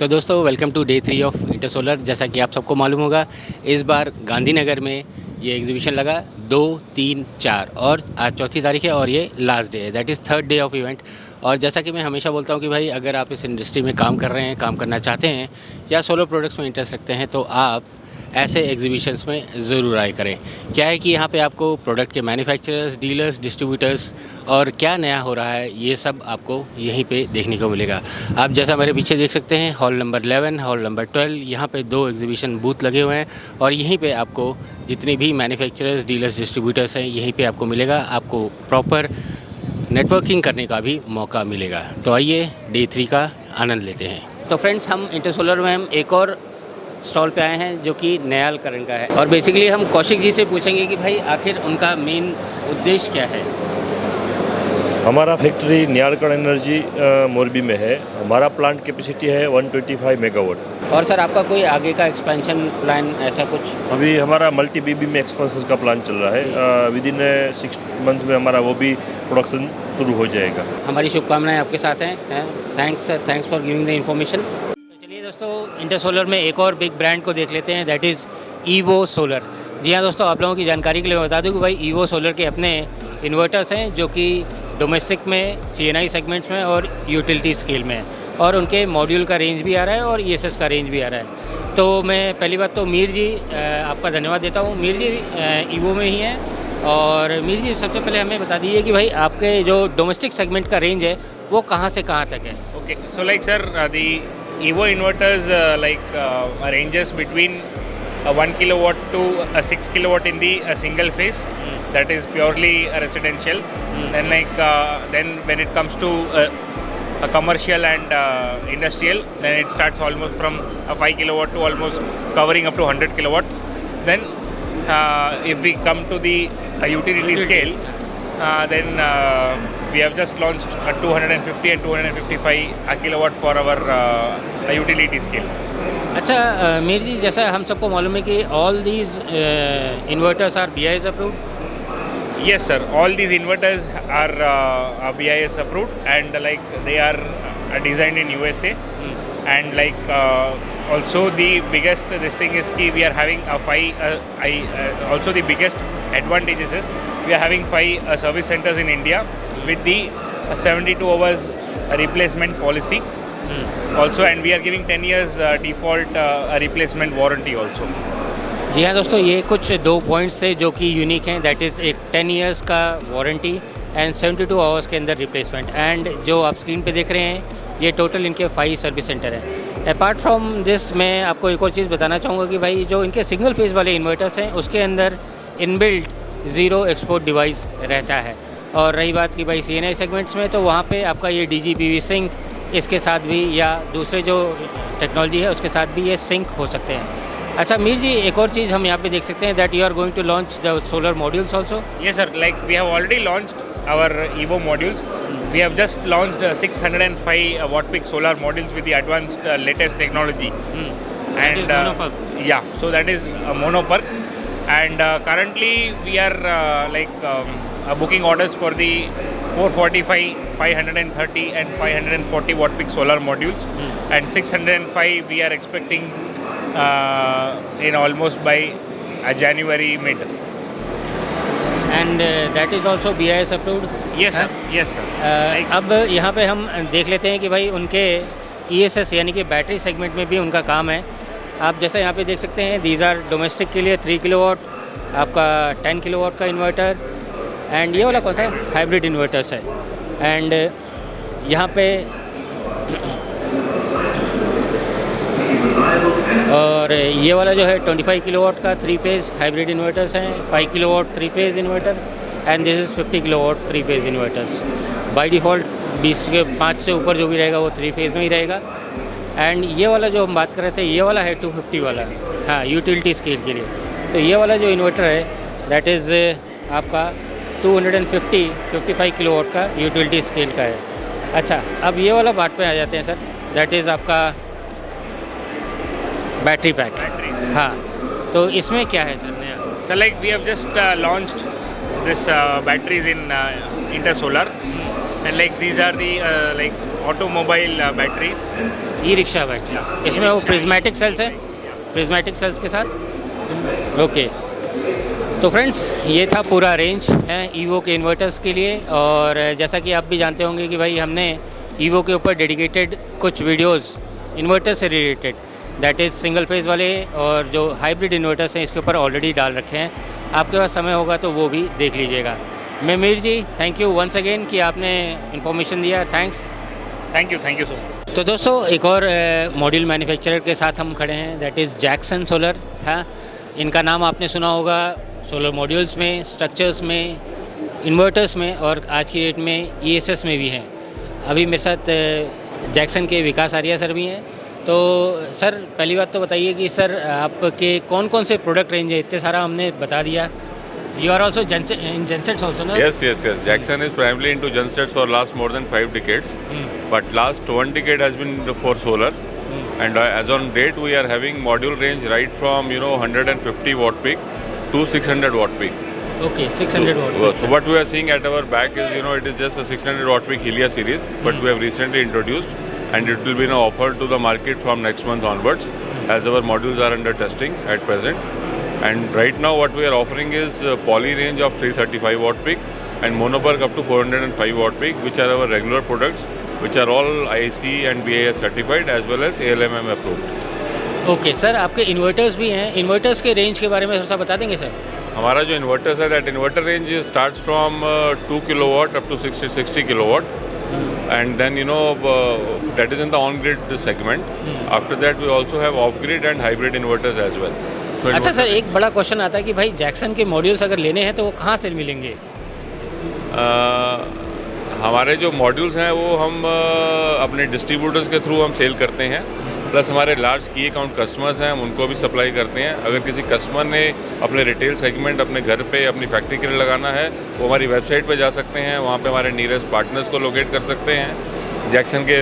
तो दोस्तों welcome to day 3 ऑफ इंटरसोलर। जैसा कि आप सबको मालूम होगा, इस बार गांधीनगर में ये एग्जीबिशन लगा 2, 3, 4 और आज चौथी तारीख है और ये लास्ट डे है, that is third day of event. और जैसा कि मैं हमेशा बोलता हूँ कि भाई अगर आप इस इंडस्ट्री में काम कर रहे हैं, काम करना चाहते हैं या सोलर प्रोडक्ट्स में इंटरेस्ट रखते हैं तो आप ऐसे एग्जीबिशंस में ज़रूर आए करें। क्या है कि यहाँ पे आपको प्रोडक्ट के मैन्युफैक्चरर्स, डीलर्स, डिस्ट्रीब्यूटर्स और क्या नया हो रहा है ये सब आपको यहीं पे देखने को मिलेगा। आप जैसा मेरे पीछे देख सकते हैं, हॉल नंबर 11, हॉल नंबर 12, यहाँ पे 2 एग्जीबिशन बूथ लगे हुए हैं और यहीं पे आपको जितनी भी मैन्युफैक्चरर्स, डीलर्स, डिस्ट्रीब्यूटर्स हैं यहीं पे आपको मिलेगा। आपको प्रॉपर नेटवर्किंग करने का भी मौका मिलेगा। तो आइए डे 3 का आनंद लेते हैं। तो फ्रेंड्स, हम इंटरसोलर में हम एक और स्टॉल पे आए हैं जो कि नयाल करण का है और बेसिकली हम कौशिक जी से पूछेंगे कि भाई आखिर उनका मेन उद्देश्य क्या है। हमारा फैक्ट्री न्यालकरण एनर्जी मोरबी में है। हमारा प्लांट कैपेसिटी है 125 मेगावाट। और सर आपका कोई आगे का एक्सपेंशन प्लान ऐसा कुछ? अभी हमारा मल्टी बीबी में एक्सपेंशन का प्लान चल रहा है। विद इन 6 मंथ में हमारा वो भी प्रोडक्शन शुरू हो जाएगा। हमारी शुभकामनाएं आपके साथ हैं। Thanks for giving the information. दोस्तों, इंटरसोलर में एक और बिग ब्रांड को देख लेते हैं, दैट इज़ ईवो सोलर। जी हाँ दोस्तों, आप लोगों की जानकारी के लिए बता दूं कि भाई ईवो सोलर के अपने इन्वर्टर्स हैं जो कि डोमेस्टिक में, CNI सेगमेंट्स में और यूटिलिटी स्केल में है और उनके मॉड्यूल का रेंज भी आ रहा है और ESS का रेंज भी आ रहा है। तो मैं पहली बात तो मीर जी आपका धन्यवाद देता हूँ। मीर जी ईवो में ही हैं और मीर जी सबसे पहले हमें बता दीजिए कि भाई आपके जो डोमेस्टिक सेगमेंट का रेंज है वो कहाँ से कहाँ तक है। Okay, so like sir, the Evo inverters ranges between 1 kilowatt to 6 kilowatt in the single phase. That is purely residential. Then then when it comes to a commercial and industrial, then it starts almost from a 5 kilowatt to almost covering up to 100 kilowatt. Then if we come to the utility scale, then we have just launched a 250 and 255 kilowatt for our utility scale. अच्छा मीर जी, जैसा हम सबको मालूम है कि all these inverters are BIS approved. Yes sir, all these inverters are BIS approved and they are designed in USA. And also the biggest this thing is ki we are having a 5 also the biggest advantages is we are having 5 service centers in India with the 72 hours replacement policy also, and we are giving 10 years default replacement warranty also. जी हाँ दोस्तों, ये कुछ 2 points थे जो कि unique हैं, that is एक 10 years का वारंटी एंड 72 आवर्स के अंदर रिप्लेसमेंट। एंड जो आप स्क्रीन पे देख रहे हैं ये टोटल इनके 5 सर्विस सेंटर हैं। अपार्ट फ्रॉम दिस मैं आपको एक और चीज़ बताना चाहूँगा कि भाई जो इनके सिंगल फेज़ वाले इन्वर्टर्स हैं उसके अंदर इनबिल्ट ज़ीरो एक्सपोर्ट डिवाइस रहता है। और रही बात कि भाई CNI सेगमेंट्स में तो वहाँ पे आपका ये DG-PV सिंक इसके साथ भी या दूसरे जो टेक्नोलॉजी है उसके साथ भी ये सिंक हो सकते हैं। अच्छा मीर जी, एक और चीज़ हम यहाँ पे देख सकते हैं that you are going to launch the solar modules also. Yes sir, we have already launched our Evo modules. We have just launched 605 watt peak solar modules with the advanced latest technology. And mono-PERC. yeah, so that is mono-PERC. And currently we are booking orders for the 445, 530 and 540 watt peak solar modules. And 605 we are expecting in almost by January mid. And that is also BIS approved. Yes sir, yes sir. अब यहाँ पे हम देख लेते हैं कि भाई उनके ESS यानी कि बैटरी सेगमेंट में भी उनका काम है। आप जैसा यहाँ पे देख सकते हैं, दीज आर डोमेस्टिक के लिए 3 किलोवाट, आपका 10 किलोवाट का इन्वर्टर एंड ये वाला कौन सा हाइब्रिड इन्वर्टर्स है। एंड यहाँ पे और ये वाला जो है 25 किलोवाट का 3 फेज़ हाइब्रिड इन्वर्टर्स हैं, 5 kilowatt 3 phase inverter and this is 50 kilowatt 3 phase inverters. By default 20 के 5 से ऊपर जो भी रहेगा वो 3 फेज़ में ही रहेगा। एंड ये वाला जो हम बात कर रहे थे ये वाला है 250 वाला, हाँ, यूटिलिटी स्केल के लिए। तो ये वाला जो इन्वर्टर है दैट इज़ आपका 55 किलोवाट का यूटिलिटी स्केल का है। अच्छा, अब ये वाला बात पे आ जाते हैं सर, दैट इज़ आपका बैटरी पैक। हाँ, तो इसमें क्या है सर नया? So we have just launched this batteries in Intersolar, and these are the automobile batteries. E rickshaw battery, इसमें वो प्रिज्मेटिक सेल्स है, प्रिज्मेटिक सेल्स के साथ। ओके, तो फ्रेंड्स ये था पूरा रेंज है ईवो के इन्वर्टर्स के लिए। और जैसा कि आप भी जानते होंगे कि भाई हमने ईवो के ऊपर डेडिकेटेड कुछ वीडियोस इन्वर्टर से related, that is single phase वाले और जो हाइब्रिड इन्वर्टर्स हैं इसके ऊपर ऑलरेडी डाल रखे हैं। आपके पास समय होगा तो वो भी देख लीजिएगा। मीर जी, थैंक यू वंस अगेन कि आपने इन्फॉर्मेशन दिया, thanks. Thank you so much. तो दोस्तों एक और मॉड्यूल मैन्युफैक्चरर के साथ हम खड़े हैं, दैट इज़ जैक्सन सोलर है। इनका नाम आपने सुना होगा सोलर मॉड्यूल्स में, स्ट्रक्चर्स में, इन्वर्टर्स में और आज की डेट में ESS में भी हैं। अभी मेरे साथ जैक्सन के विकास आर्या सर भी हैं। तो सर पहली बात तो बताइए कि सर आपके कौन कौन से प्रोडक्ट रेंज है? इतने सारा हमने बता दिया। You are also in gensets also, no? Yes. Jackson is primarily into gensets for last more than 5 decades. But last 1 decade has been for solar. And as on date, we are having module range right from 150 watt peak to 600 watt peak. Okay, 600 watt. So what we are seeing at our back is it is just a 600 watt peak Helia series, but we have recently introduced, and it will be now offered to the market from next month onwards, as our modules are under testing at present. And right now what we are offering is poly range of 335 watt peak and monoPERC up to 405 watt peak, which are our regular products, which are all IEC and BIS certified as well as ALMM approved. Okay sir, आपके inverters भी हैं, inverters के range के बारे में थोड़ा सा बता देंगे सर? हमारा जो इन्वर्टर्स है, that inverter range starts from 2 kilowatt up to 60 kilowatt, and then that is in the on-grid segment. After that we also have off-grid and hybrid inverters as well. अच्छा सर, एक बड़ा question आता है कि भाई Jackson के modules अगर लेने हैं तो वो कहाँ से मिलेंगे? हमारे जो मॉड्यूल्स हैं वो हम अपने डिस्ट्रीब्यूटर्स के थ्रू हम सेल करते हैं, प्लस हमारे लार्ज की अकाउंट कस्टमर्स हैं हम उनको भी सप्लाई करते हैं। अगर किसी कस्टमर ने अपने रिटेल सेगमेंट अपने घर पे अपनी फैक्ट्री के लिए लगाना है, वो हमारी वेबसाइट पे जा सकते हैं, वहाँ पे हमारे नियरेस्ट पार्टनर्स को लोकेट कर सकते हैं। जैक्सन के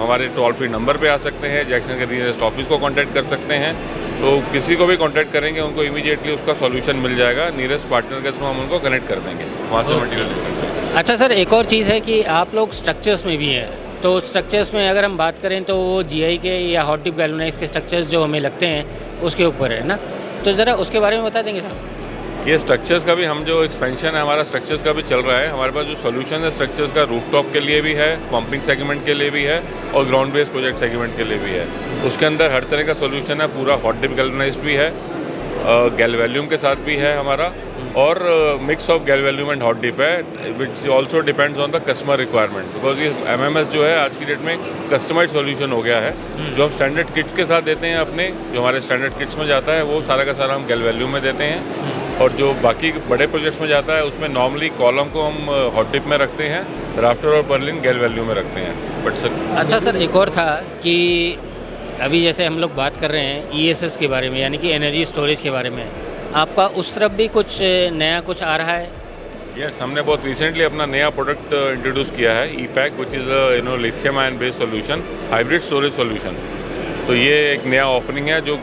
हमारे टोल फ्री नंबर पे आ सकते हैं, जैक्सन के नियरेस्ट ऑफिस को कांटेक्ट कर सकते हैं। तो किसी को भी कांटेक्ट करेंगे उनको इमीडिएटली उसका सॉल्यूशन मिल जाएगा, नियरेस्ट पार्टनर के थ्रू हम उनको कनेक्ट कर देंगे, वहाँ से मटेरियल ले सकते हैं। अच्छा सर, एक और चीज़ है कि आप लोग स्ट्रक्चर्स में भी हैं, तो स्ट्रक्चर्स में अगर हम बात करें तो वो GI के या हॉट डिप गैल्वेनाइज के स्ट्रक्चर्स जो हमें लगते हैं उसके ऊपर है ना, तो ज़रा उसके बारे में बता देंगे साहब? ये स्ट्रक्चर्स का भी हम जो एक्सपेंशन है हमारा स्ट्रक्चर्स का भी चल रहा है। हमारे पास जो सोल्यूशन है स्ट्रक्चर्स का रूफटॉप के लिए भी है, पंपिंग सेगमेंट के लिए भी है और ग्राउंड बेस्ड प्रोजेक्ट सेगमेंट के लिए भी है। उसके अंदर हर तरह का सोल्यूशन है, पूरा हॉट डिप गैल्वेनाइज्ड भी है, गैल्वेल्यूम के साथ भी है हमारा, और mix of galvalume and hot dip है, which also depends on the customer requirement, because ये MMS जो है आज की डेट में कस्टमाइज सोल्यूशन हो गया है। जो हम स्टैंडर्ड किट्स के साथ देते हैं अपने, जो हमारे स्टैंडर्ड किट्स में जाता है वो सारा का सारा हम गैल्वेल्यूम में देते हैं, और जो बाकी बड़े प्रोजेक्ट्स में जाता है उसमें नॉर्मली कॉलम को हम हॉट डिप में रखते हैं, राफ्टर और पर्लिन गैल्वेल्यूम में रखते हैं। बट सर अच्छा सर, एक और था कि अभी जैसे हम लोग बात कर रहे हैं ESS के बारे में, यानी कि एनर्जी स्टोरेज के बारे में, आपका उस तरफ भी कुछ नया कुछ आ रहा है? यस, हमने बहुत रिसेंटली अपना नया प्रोडक्ट इंट्रोड्यूस किया है, E-Pack, which is lithium ion based solution, hybrid storage solution. तो ये एक नया ऑफरिंग है जो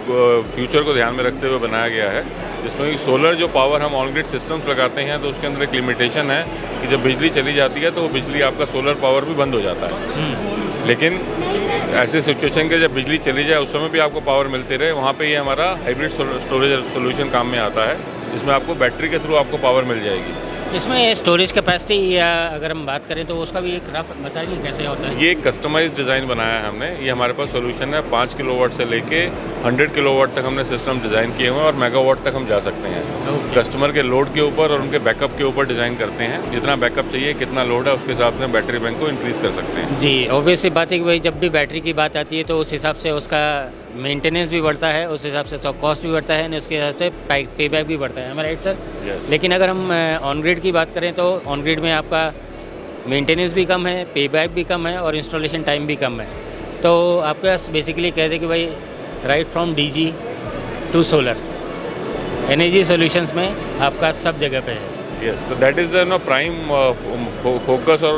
फ्यूचर को ध्यान में रखते हुए बनाया गया है, जिसमें कि सोलर जो पावर हम ऑन ग्रिड सिस्टम्स लगाते हैं तो उसके अंदर एक लिमिटेशन है कि जब बिजली चली जाती है तो वो बिजली आपका सोलर पावर भी बंद हो जाता है। लेकिन ऐसे सिचुएशन के जब बिजली चली जाए उस समय भी आपको पावर मिलती रहे, वहाँ पे ये हमारा हाइब्रिड स्टोरेज सोल्यूशन काम में आता है, जिसमें आपको बैटरी के थ्रू आपको पावर मिल जाएगी। इसमें स्टोरेज कैपेसिटी या अगर हम बात करें तो उसका भी एक रफ बताइए कैसे होता है? ये एक कस्टमाइज डिज़ाइन बनाया है हमने। ये हमारे पास सोल्यूशन है 5 किलोवाट से लेके 100 किलोवाट तक हमने सिस्टम डिज़ाइन किए हुए हैं, और मेगावाट तक हम जा सकते हैं। कस्टमर के लोड के ऊपर और उनके बैकअप के ऊपर डिज़ाइन करते हैं, जितना बैकअप चाहिए कितना लोड है उसके हिसाब से बैटरी बैंक को इंक्रीज़ कर सकते हैं। जी, ऑब्वियस सी बात है कि भाई जब भी बैटरी की बात आती है तो उस हिसाब से उसका मेंटेनेंस भी बढ़ता है, उस हिसाब से कॉस्ट भी बढ़ता है, उसके हिसाब से पे बैक भी बढ़ता है, हमारा राइट सर? लेकिन अगर हम ऑन ग्रिड की बात करें तो ऑन ग्रिड में आपका मेंटेनेंस भी कम है, पे बैक भी कम है और इंस्टॉलेशन टाइम भी कम है। तो आपके पास बेसिकली कहते हैं कि भाई right from DG to solar energy solutions में आपका सब जगह पे है। Yes, so that is the prime focus or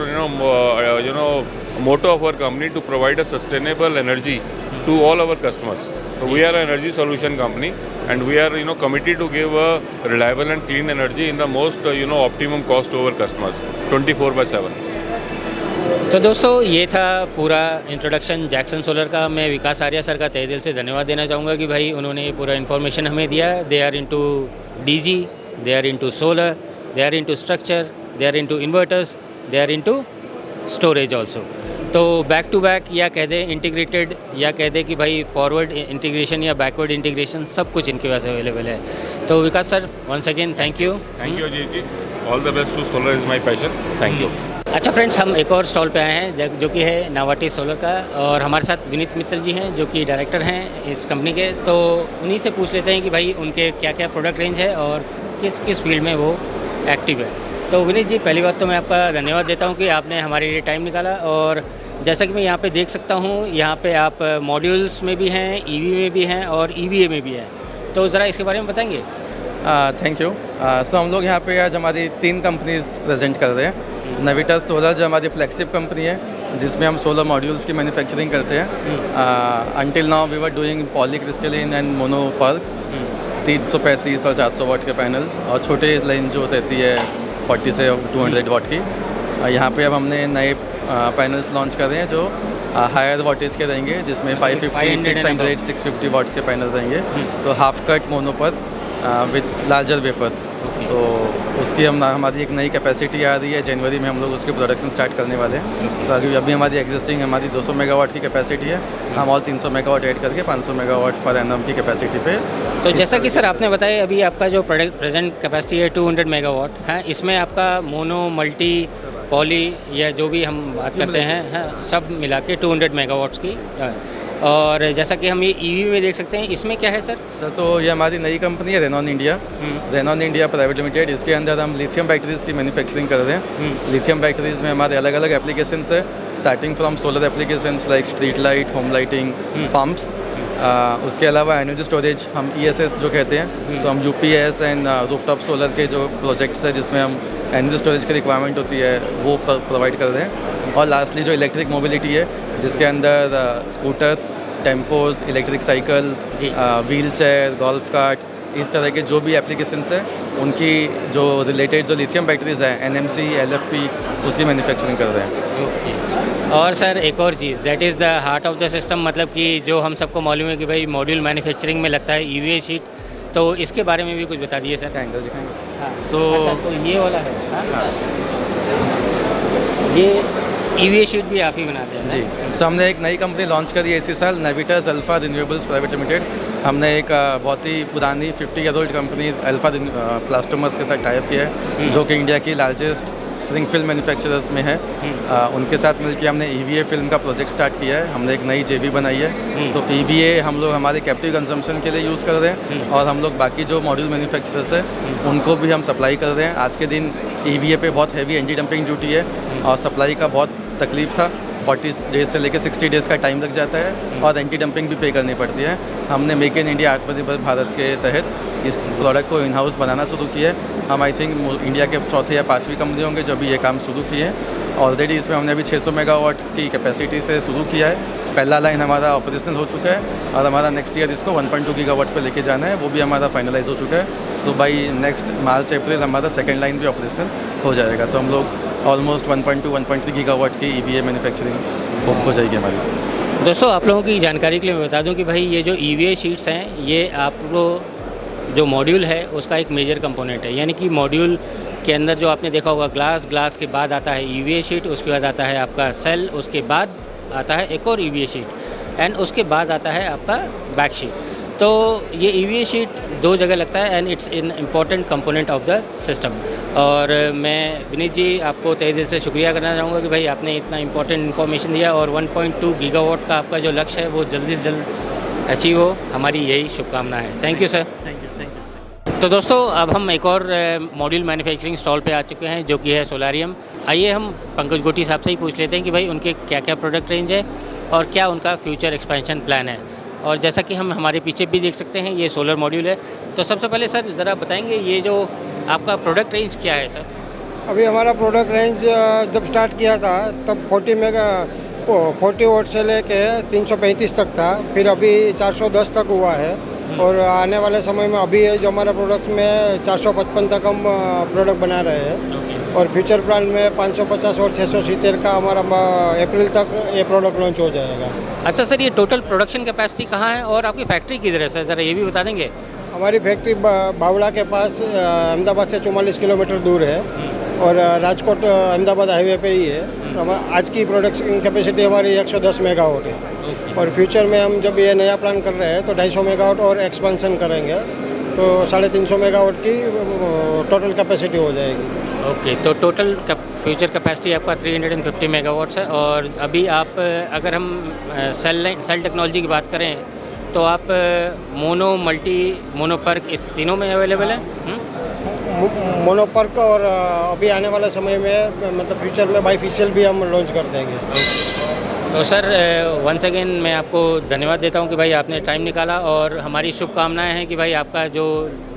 motto of our company, to provide a sustainable energy to all our customers. So we are an energy solution company, and we are committed to give a reliable and clean energy in the most optimum cost to our customers 24/7. तो दोस्तों ये था पूरा introduction Jackson solar का। मैं विकास Arya sir का तहे दिल से धन्यवाद देना चाहूँगा कि भाई उन्होंने ये पूरा इन्फॉर्मेशन हमें दिया। They are into DG, they are into solar, they are into structure, they are into inverters, they are into storage also. तो बैक टू बैक या कह दें इंटीग्रेटेड, या कह दें कि भाई फॉरवर्ड इंटीग्रेशन या बैकवर्ड इंटीग्रेशन, सब कुछ इनके पास अवेलेबल है। तो Vikas sir once again thank you. Thank you Ajit ji, all the best to solar is my passion. Thank you. अच्छा फ्रेंड्स, हम एक और स्टॉल पे आए हैं जो कि है नावाटी सोलर का, और हमारे साथ विनीत मित्तल जी हैं जो कि डायरेक्टर हैं इस कंपनी के। तो उन्हीं से पूछ लेते हैं कि भाई उनके क्या क्या प्रोडक्ट रेंज है और किस किस फील्ड में वो एक्टिव है। तो विनीत जी, पहली बात तो मैं आपका धन्यवाद देता हूँ कि आपने हमारे लिए टाइम निकाला। और जैसा कि मैं यहाँ पे देख सकता हूँ, यहाँ पे आप मॉड्यूल्स में भी हैं, ईवी में भी हैं और ईवीए में भी हैं। तो ज़रा इसके बारे में बताएंगे। Thank you. सो हम लोग यहाँ पे आज हमारी 3 कंपनीज प्रेजेंट कर रहे हैं। नविटा सोलर जो हमारी फ्लैगशिप कंपनी है, जिसमें हम सोलर मॉड्यूल्स की मैन्युफैक्चरिंग करते हैं। Until now we were doing polycrystalline and mono perc 335 और 400 वाट के पैनल्स, और छोटे लाइन जो रहती है 40 से 200 वाट की। यहाँ पे अब हमने नए पैनल्स लॉन्च कर रहे हैं जो हायर वाटेज के रहेंगे, जिसमें 550, 600, 650 वाट्स के पैनल रहेंगे। तो हाफ कट मोनो पर विद लार्जर वेफर्स। तो उसकी हमारी एक नई कैपेसिटी आ रही है, जनवरी में हम लोग उसकी प्रोडक्शन स्टार्ट करने वाले हैं। तो अभी हमारी एग्जिस्टिंग हमारी 200 मेगावाट की कैपेसिटी है, हम और 300 मेगावाट ऐड करके 500 मेगावाट पर एनम की कैपेसिटी पे। तो जैसा कि सर आपने बताया, अभी आपका जो प्रेजेंट कैपेसिटी है 200 मेगावाट है, इसमें आपका मोनो, मल्टी, पॉली या जो भी हम बात करते हैं सब मिला के 200 मेगावाट्स की। और जैसा कि हम ये ईवी में देख सकते हैं, इसमें क्या है सर? सर तो ये हमारी नई कंपनी है Renan India, Renan India private limited. इसके अंदर हम लिथियम बैटरीज की मैन्युफैक्चरिंग कर रहे हैं। लिथियम बैटरीज में हमारे अलग अलग एप्लीकेशंस है, starting from solar applications like street light, home lighting, pumps. उसके अलावा एनर्जी स्टोरेज, हम ESS जो कहते हैं, तो हम UPS एंड रूफटॉप सोलर के जो प्रोजेक्ट्स है जिसमें हम एनर्जी स्टोरेज की रिक्वायरमेंट होती है वो प्रोवाइड कर रहे हैं। और लास्टली जो इलेक्ट्रिक मोबिलिटी है, जिसके अंदर scooters, tempos, electric cycle, wheel chair, golf cart, इस तरह के जो भी एप्लीकेशंस है उनकी जो रिलेटेड जो लिथियम बैटरीज हैं NMC, LFP, उसकी मैन्युफैक्चरिंग कर रहे हैं। ओके। और सर एक और चीज़, that is the heart of the system, मतलब कि जो हम सबको मालूम है कि भाई मॉड्यूल मैन्युफैक्चरिंग में लगता है EVA शीट, तो इसके बारे में भी कुछ बता दीजिए सर। एंगल दिखाएंगे। हाँ। So- अच्छा, तो ये वाला है। हाँ। ये EVA शीट भी आप ही बनाते हैं जी। सो हमने एक नई कंपनी लॉन्च करी है इसी साल, नेविटास अल्फा रिन्यूएबल्स प्राइवेट लिमिटेड। हमने एक बहुत ही पुरानी 50 ईयर ओल्ड कंपनी अल्फा प्लास्टोमर्स के साथ टाइप किया है, जो कि इंडिया की लार्जेस्ट स्लिंग फिल्म मैन्युफैक्चरर्स में है। उनके साथ मिलकर हमने EVA फिल्म का प्रोजेक्ट स्टार्ट किया है। हमने एक नई JV बनाई है। तो EVA हम लोग हमारे कैप्टिव कंजम्पशन के लिए यूज़ कर रहे हैं, और हम लोग बाकी जो मॉड्यूल मैन्युफैक्चरर्स हैं उनको भी हम सप्लाई कर रहे हैं। आज के दिन EVA पे बहुत हैवी एंटी डंपिंग ड्यूटी है, और सप्लाई का बहुत तकलीफ था। 40 डेज से लेकर 60 डेज़ का टाइम लग जाता है, और एंटी डंपिंग भी पे करनी पड़ती है। हमने मेक इन इंडिया आत्मनिर्भर भारत के तहत इस प्रोडक्ट को इन हाउस बनाना शुरू किया है। हम आई थिंक इंडिया के चौथे या 5वीं कंपनी होंगे जो भी ये काम शुरू किए हैं। ऑलरेडी इसमें हमने अभी 600 मेगावाट की कैपेसिटी से शुरू किया है। पहला लाइन हमारा ऑपरेशनल हो चुका है, और हमारा नेक्स्ट ईयर इसको 1.2 गीगावाट पर लेके जाना है, वो भी हमारा फाइनलाइज हो चुका है। सो बाई नेक्स्ट मार्च अप्रैल हमारा सेकेंड लाइन भी ऑपरेशनल हो जाएगा। तो हम लोग ऑलमोस्ट 1.2-1.3 गीगावाट की EVA मैन्युफैक्चरिंग हो जाएगी हमारी। दोस्तों, आप लोगों की जानकारी के लिए मैं बता दूं कि भाई ये जो EVA शीट्स हैं, ये आपको जो मॉड्यूल है उसका एक मेजर कंपोनेंट है। यानी कि मॉड्यूल के अंदर जो आपने देखा होगा ग्लास के बाद आता है EVA शीट, उसके बाद आता है आपका सेल, उसके बाद आता है एक और EVA शीट, एंड उसके बाद आता है आपका बैक शीट। तो ये EVA शीट 2 जगह लगता है, and it's an important component of the system. और मैं विनीत जी आपको तहे दिल से शुक्रिया करना चाहूँगा कि भाई आपने इतना इम्पोर्टेंट इन्फॉर्मेशन दिया, और 1.2 गीगावाट का आपका जो लक्ष्य है वो जल्दी से जल्द अचीव हो, हमारी यही शुभकामना है। Thank you sir. Thank you. तो दोस्तों, अब हम एक और मॉड्यूल मैन्युफैक्चरिंग स्टॉल पे आ चुके हैं जो कि है सोलारियम। आइए हम पंकज गोटी साहब से ही पूछ लेते हैं कि भाई उनके क्या क्या प्रोडक्ट रेंज है और क्या उनका फ्यूचर एक्सपेंशन प्लान है। और जैसा कि हम हमारे पीछे भी देख सकते हैं, ये सोलर मॉड्यूल है। तो सबसे पहले सर ज़रा बताएंगे ये जो आपका प्रोडक्ट रेंज क्या है सर? अभी हमारा प्रोडक्ट रेंज जब स्टार्ट किया था तब 40 वाट से लेके 335 तक था, फिर अभी 410 तक हुआ है, और आने वाले समय में अभी जो हमारा प्रोडक्ट में 455 तक हम प्रोडक्ट बना रहे हैं। और फ्यूचर प्लान में 550 और 670 का हमारा अप्रैल तक ये प्रोडक्ट लॉन्च हो जाएगा। अच्छा सर, ये टोटल प्रोडक्शन कैपेसिटी कहाँ है और आपकी फैक्ट्री किधर है सर, ज़रा ये भी बता देंगे। हमारी फैक्ट्री बावड़ा के पास अहमदाबाद से 44 किलोमीटर दूर है और राजकोट अहमदाबाद हाईवे पे ही है। आज की प्रोडक्शन कैपेसिटी हमारी 110 मेगावाट है और फ्यूचर में हम जब ये नया प्लान कर रहे हैं तो 250 मेगावाट और एक्सपेंशन करेंगे तो 350 मेगावाट की टोटल कैपेसिटी हो जाएगी। ओके, तो टोटल फ्यूचर कैपेसिटी आपका 350 मेगावाट्स है। और अभी आप अगर हम सेल टेक्नोलॉजी की बात करें तो आप मोनो, मल्टी, मोनोपर्क इस तीनों में अवेलेबल है। मोनोपर्क और अभी आने वाले समय में मतलब फ्यूचर में बाईफेशियल भी हम लॉन्च कर देंगे। तो सर वंस अगेन मैं आपको धन्यवाद देता हूं कि भाई आपने टाइम निकाला और हमारी शुभकामनाएं हैं कि भाई आपका जो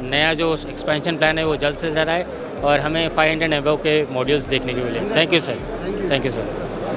नया जो एक्सपेंशन प्लान है वो जल्द से जल्द आए और हमें 500 एबव के मॉड्यूल्स देखने को मिले। Thank you sir. Thank you sir.